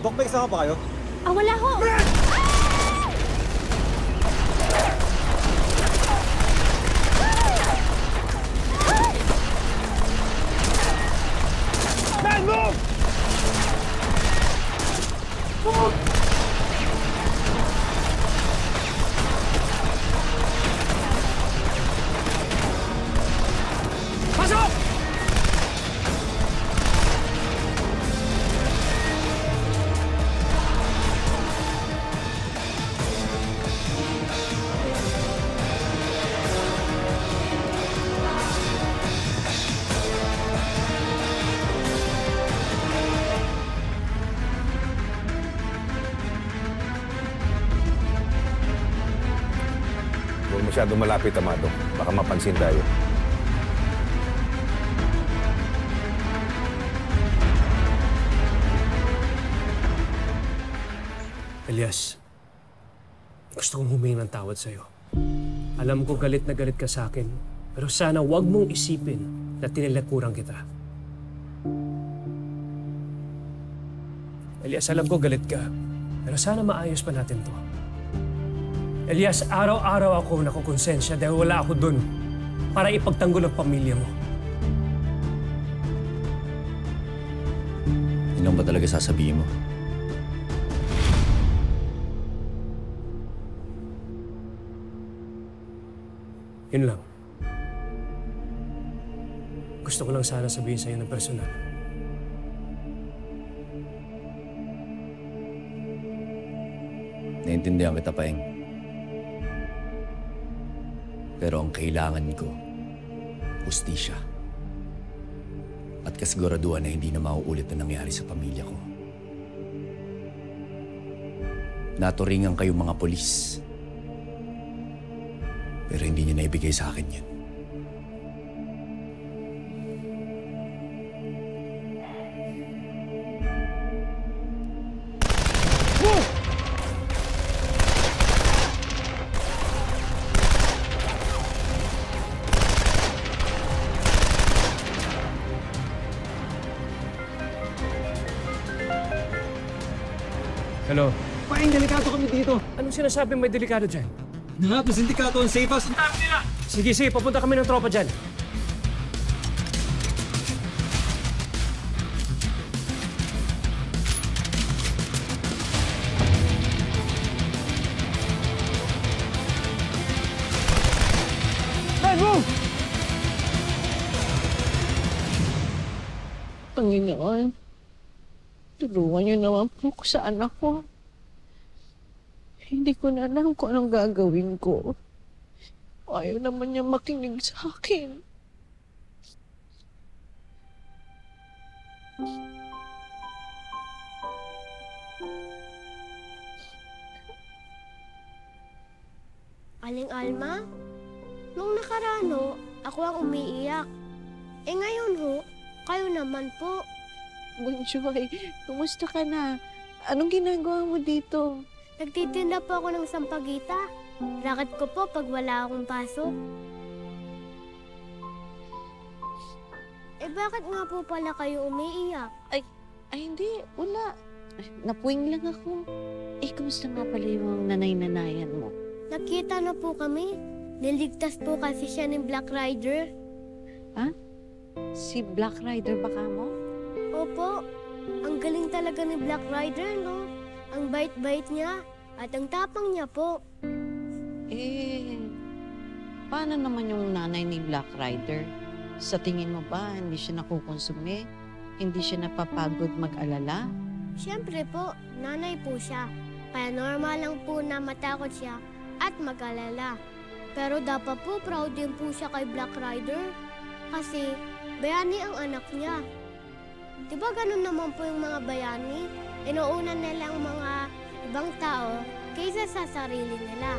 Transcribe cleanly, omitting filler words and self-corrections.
Dok, may kasama ba kayo? Wala ho! Man, move! Move! Pasok! Huwag masyadong malapit, Amado. Baka mapansin tayo. Elias, gusto kong humingi ng tawad sa'yo. Alam ko galit na galit ka sa akin, pero sana huwag mong isipin na tinilakurang kita. Elias, alam ko galit ka, pero sana maayos pa natin to. Elias, araw-araw ako nakukonsensya dahil wala ako dun para ipagtanggol ang pamilya mo. Yun lang ba talaga sasabihin mo? Yun lang. Gusto ko lang sana sabihin sa'yo ng personal. Naintindihan kita, Paeng. Pero ang kailangan ko, hustisya. At kasiguraduhan na hindi na mauulit na nangyari sa pamilya ko. Naturingan kayong mga polis. Pero hindi niya naibigay sa akin yan. Hello? Paeng, delikado kami dito. Anong sinasabing may delikado dyan? Nangat na sindikato ang safe house. Ang dami nila! Sige, papunta kami ng tropa dyan. Man, move! Panginoon, tulungan niyo naman po ko sa anak ko. Hindi ko na alam kung anong gagawin ko. Ayaw naman niya makinig sa akin. Aling Alma, nung nakaraan ho, ako ang umiiyak. Ngayon ho, kayo naman po. Bunjoy, kumusta ka na? Anong ginagawa mo dito? Nagtitinda po ako ng sampagita. Racket ko po pag wala akong pasok. Bakit nga po pala kayo umiiyak? Ay hindi, wala. Napuwing lang ako. Kumusta nga pala yung nanay-nanayan mo? Nakita na po kami. Niligtas po kasi siya ng Black Rider. Ha? Si Black Rider ba ka mo? Opo. Ang galing talaga ni Black Rider, no? Ang bait-bait niya at ang tapang niya po. Paano naman yung nanay ni Black Rider? Sa tingin mo ba, hindi siya nakukonsume? Hindi siya napapagod mag-alala? Siyempre po, nanay po siya. Kaya normal lang po na matakot siya at mag-alala. Pero dapat po proud din po siya kay Black Rider. Kasi bayani ang anak niya. Diba ganun naman po yung mga bayani? Inuuna nilang mga ibang tao kaysa sa sarili nila.